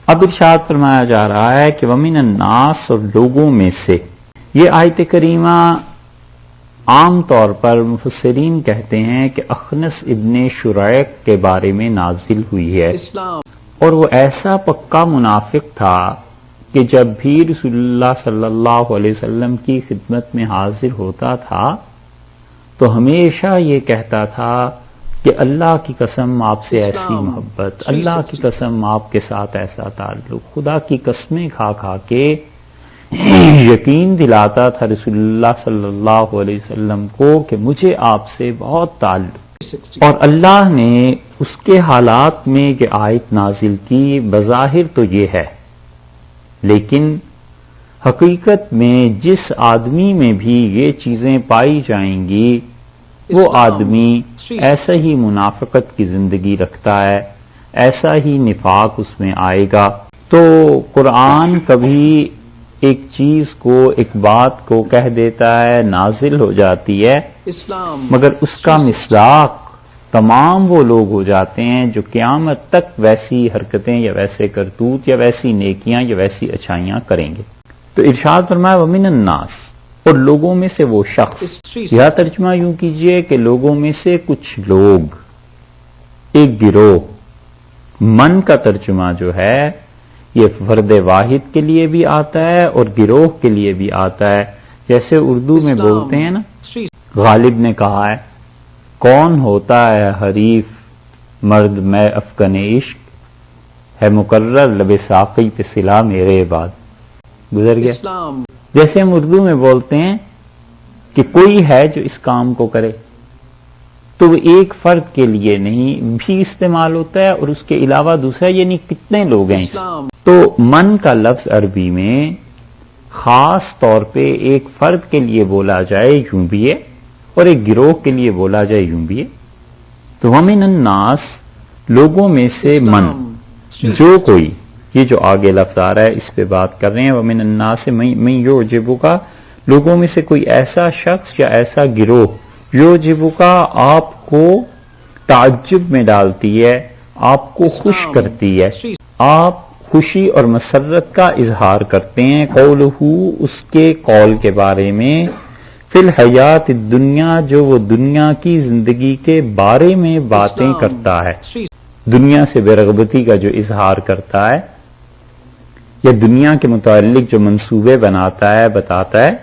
اب ارشاد فرمایا جا رہا ہے کہ وَمِنَ النَّاسِ، اور لوگوں میں سے. یہ آیت کریمہ عام طور پر مفسرین کہتے ہیں کہ اخنس ابن شریق کے بارے میں نازل ہوئی ہے، اور وہ ایسا پکا منافق تھا کہ جب بھی رسول اللہ صلی اللہ علیہ وسلم کی خدمت میں حاضر ہوتا تھا تو ہمیشہ یہ کہتا تھا کہ اللہ کی قسم آپ سے ایسی محبت، اللہ کی قسم آپ کے ساتھ ایسا تعلق، خدا کی قسمیں کھا کھا کے یقین دلاتا تھا رسول اللہ صلی اللہ علیہ وسلم کو کہ مجھے آپ سے بہت تعلق. اور اللہ نے اس کے حالات میں یہ آیت نازل کی. بظاہر تو یہ ہے، لیکن حقیقت میں جس آدمی میں بھی یہ چیزیں پائی جائیں گی وہ آدمی ایسا ہی منافقت کی زندگی رکھتا ہے، ایسا ہی نفاق اس میں آئے گا. تو قرآن کبھی ایک چیز کو، ایک بات کو کہہ دیتا ہے، نازل ہو جاتی ہے، مگر اس کا مصداق تمام وہ لوگ ہو جاتے ہیں جو قیامت تک ویسی حرکتیں یا ویسے کرتوت یا ویسی نیکیاں یا ویسی اچھائیاں کریں گے. تو ارشاد فرمایا وَمِنَ النَّاسِ، اور لوگوں میں سے وہ شخص. یا ترجمہ یوں کیجئے کہ لوگوں میں سے کچھ لوگ، ایک گروہ. من کا ترجمہ جو ہے یہ فرد واحد کے لیے بھی آتا ہے اور گروہ کے لیے بھی آتا ہے. جیسے اردو میں بولتے ہیں نا، غالب نے کہا ہے کون ہوتا ہے حریف مرد میں افغان عشق، ہے مقرر لب ساقی پہ سلا میرے بعد. گزر گیا. جیسے ہم اردو میں بولتے ہیں کہ کوئی ہے جو اس کام کو کرے، تو وہ ایک فرد کے لیے نہیں بھی استعمال ہوتا ہے اور اس کے علاوہ دوسرا، یعنی کتنے لوگ ہیں. تو من کا لفظ عربی میں خاص طور پہ ایک فرد کے لیے بولا جائے یوں بھی ہے، اور ایک گروہ کے لیے بولا جائے یوں بھی ہے. تو وَمِنَ النَّاسِ، لوگوں میں سے من، جو کوئی، یہ جو آگے لفظ آ رہا ہے اس پہ بات کر رہے ہیں. وَمِنَ النَّاسِ مَن يُعْجِبُكَ، لوگوں میں سے کوئی ایسا شخص یا ایسا گروہ، يُعْجِبُكَ آپ کو تعجب میں ڈالتی ہے، آپ کو خوش کرتی ہے، آپ خوشی اور مسرت کا اظہار کرتے ہیں. قولہ، اس کے قول کے بارے میں، فی الحیات الدنیا، جو وہ دنیا کی زندگی کے بارے میں باتیں کرتا ہے، دنیا سے بے رغبتی کا جو اظہار کرتا ہے یا دنیا کے متعلق جو منصوبے بناتا ہے، بتاتا ہے.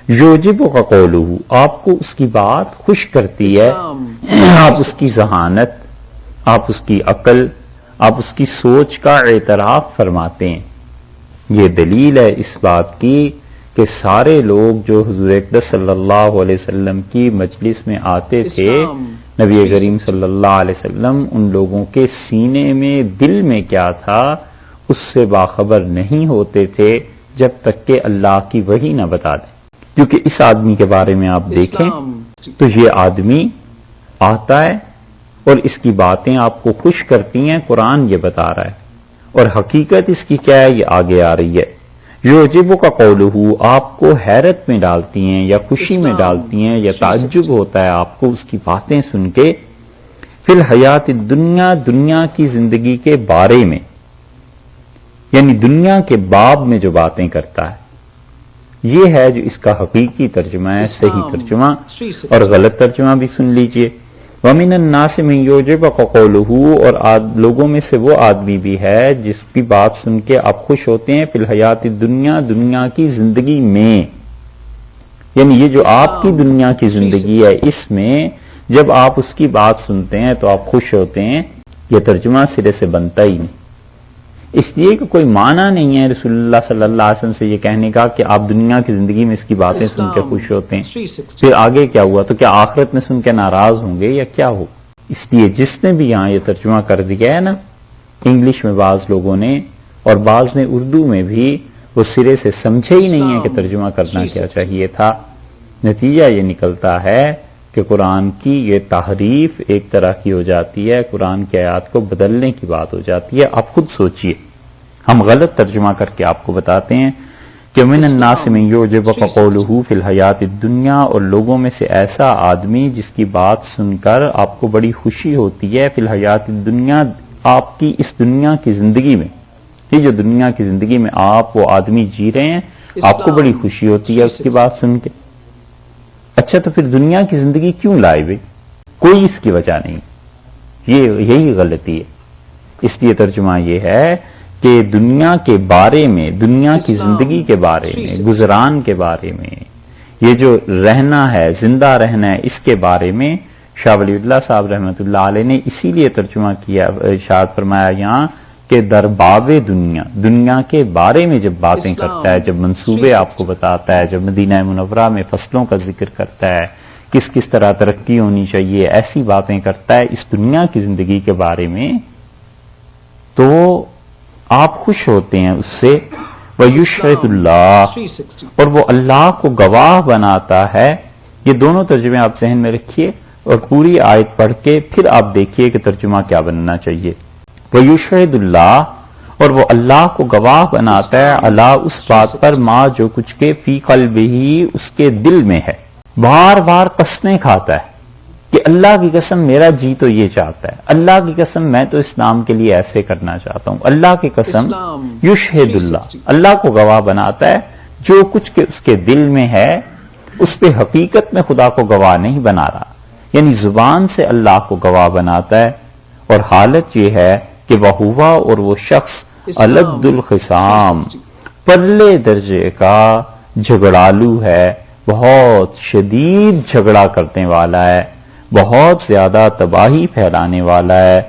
یعجبک قولہ، آپ کو اس کی بات خوش کرتی ہے، آپ اس کی ذہانت، آپ اس کی عقل، آپ اس کی سوچ کا اعتراف فرماتے ہیں. یہ دلیل ہے اس بات کی کہ سارے لوگ جو حضور اقدس صلی اللہ علیہ وسلم کی مجلس میں آتے تھے، نبی کریم صلی اللہ علیہ وسلم ان لوگوں کے سینے میں، دل میں کیا تھا اس سے باخبر نہیں ہوتے تھے جب تک کہ اللہ کی وحی نہ بتا دے. کیونکہ اس آدمی کے بارے میں آپ دیکھیں تو یہ آدمی آتا ہے اور اس کی باتیں آپ کو خوش کرتی ہیں، قرآن یہ بتا رہا ہے. اور حقیقت اس کی کیا ہے یہ آگے آ رہی ہے. یعجبک قولہ، آپ کو حیرت میں ڈالتی ہیں یا خوشی میں ڈالتی ہیں یا تعجب ہوتا ہے آپ کو اس کی باتیں سن کے. فی الحیات الدنیا، دنیا کی زندگی کے بارے میں، یعنی دنیا کے باب میں جو باتیں کرتا ہے. یہ ہے جو اس کا حقیقی ترجمہ ہے، صحیح ترجمہ. اور غلط ترجمہ بھی سن لیجئے. وَمِنَ النَّاسِ مَن يُعْجِبُكَ قَوْلُهُ، اور لوگوں میں سے وہ آدمی بھی ہے جس کی بات سن کے آپ خوش ہوتے ہیں. فی الحیات الدنیا، دنیا کی زندگی میں، یعنی یہ جو آپ کی دنیا کی زندگی ہے اس میں جب آپ اس کی بات سنتے ہیں تو آپ خوش ہوتے ہیں. یہ ترجمہ سرے سے بنتا ہی نہیں، اس لیے کہ کوئی معنی نہیں ہے رسول اللہ صلی اللہ علیہ وسلم سے یہ کہنے کا کہ آپ دنیا کی زندگی میں اس کی باتیں سن کے خوش ہوتے ہیں. پھر آگے کیا ہوا؟ تو کیا آخرت میں سن کے ناراض ہوں گے یا کیا ہو؟ اس لیے جس نے بھی یہاں یہ ترجمہ کر دیا ہے نا، انگلش میں بعض لوگوں نے اور بعض نے اردو میں بھی، وہ سرے سے سمجھے ہی نہیں ہے کہ ترجمہ کرنا کیا چاہیے تھا. نتیجہ یہ نکلتا ہے کہ قرآن کی یہ تحریف ایک طرح کی ہو جاتی ہے، قرآن کی آیات کو بدلنے کی بات ہو جاتی ہے. آپ خود سوچئے، ہم غلط ترجمہ کر کے آپ کو بتاتے ہیں کہ من الناس من یعجبک قولہ فی الحیات الدنیا، اور لوگوں میں سے ایسا آدمی جس کی بات سن کر آپ کو بڑی خوشی ہوتی ہے، فی الحیات الدنیا، آپ کی اس دنیا کی زندگی میں، یہ جو دنیا کی زندگی میں آپ وہ آدمی جی رہے ہیں، آپ کو بڑی خوشی ہوتی ہے اس کی بات سن کے. اچھا تو پھر دنیا کی زندگی کیوں لائے بھائی؟ کوئی اس کی وجہ نہیں. یہی غلطی ہے. اس لیے ترجمہ یہ ہے کہ دنیا کے بارے میں، دنیا کی زندگی کے بارے میں، گزران کے بارے میں، یہ جو رہنا ہے، زندہ رہنا ہے، اس کے بارے میں شاہ ولی اللہ صاحب رحمۃ اللہ علیہ نے اسی لیے ترجمہ کیا، ارشاد فرمایا یہاں کہ درباب دنیا کے بارے میں جب باتیں کرتا ہے، جب منصوبے آپ کو بتاتا ہے، جب مدینہ منورہ میں فصلوں کا ذکر کرتا ہے، کس طرح ترقی ہونی چاہیے، ایسی باتیں کرتا ہے اس دنیا کی زندگی کے بارے میں، تو آپ خوش ہوتے ہیں اس سے. وَيُشْهِدُ اللَّهُ، اور وہ اللہ کو گواہ بناتا ہے. یہ دونوں ترجمے آپ ذہن میں رکھیے اور پوری آیت پڑھ کے پھر آپ دیکھیے کہ ترجمہ کیا بننا چاہیے. وَيُشْهِدُ اللَّهُ، اور وہ اللہ کو گواہ بناتا ہے اللہ اس بات پر ما جو کچھ کے فی قلبہ اس کے دل میں ہے. بار بار قسمیں کھاتا ہے کہ اللہ کی قسم میرا جی تو یہ چاہتا ہے، اللہ کی قسم میں تو اسلام کے لیے ایسے کرنا چاہتا ہوں، اللہ کی قسم. یشہد اللہ، اللہ کو گواہ بناتا ہے جو کچھ کہ اس کے دل میں ہے، اس پہ حقیقت میں خدا کو گواہ نہیں بنا رہا، یعنی زبان سے اللہ کو گواہ بناتا ہے. اور حالت یہ ہے کہ وہ ہوا اور وہ شخص الد الخصام، پرلے درجے کا جھگڑالو ہے، بہت شدید جھگڑا کرنے والا ہے، بہت زیادہ تباہی پھیلانے والا ہے.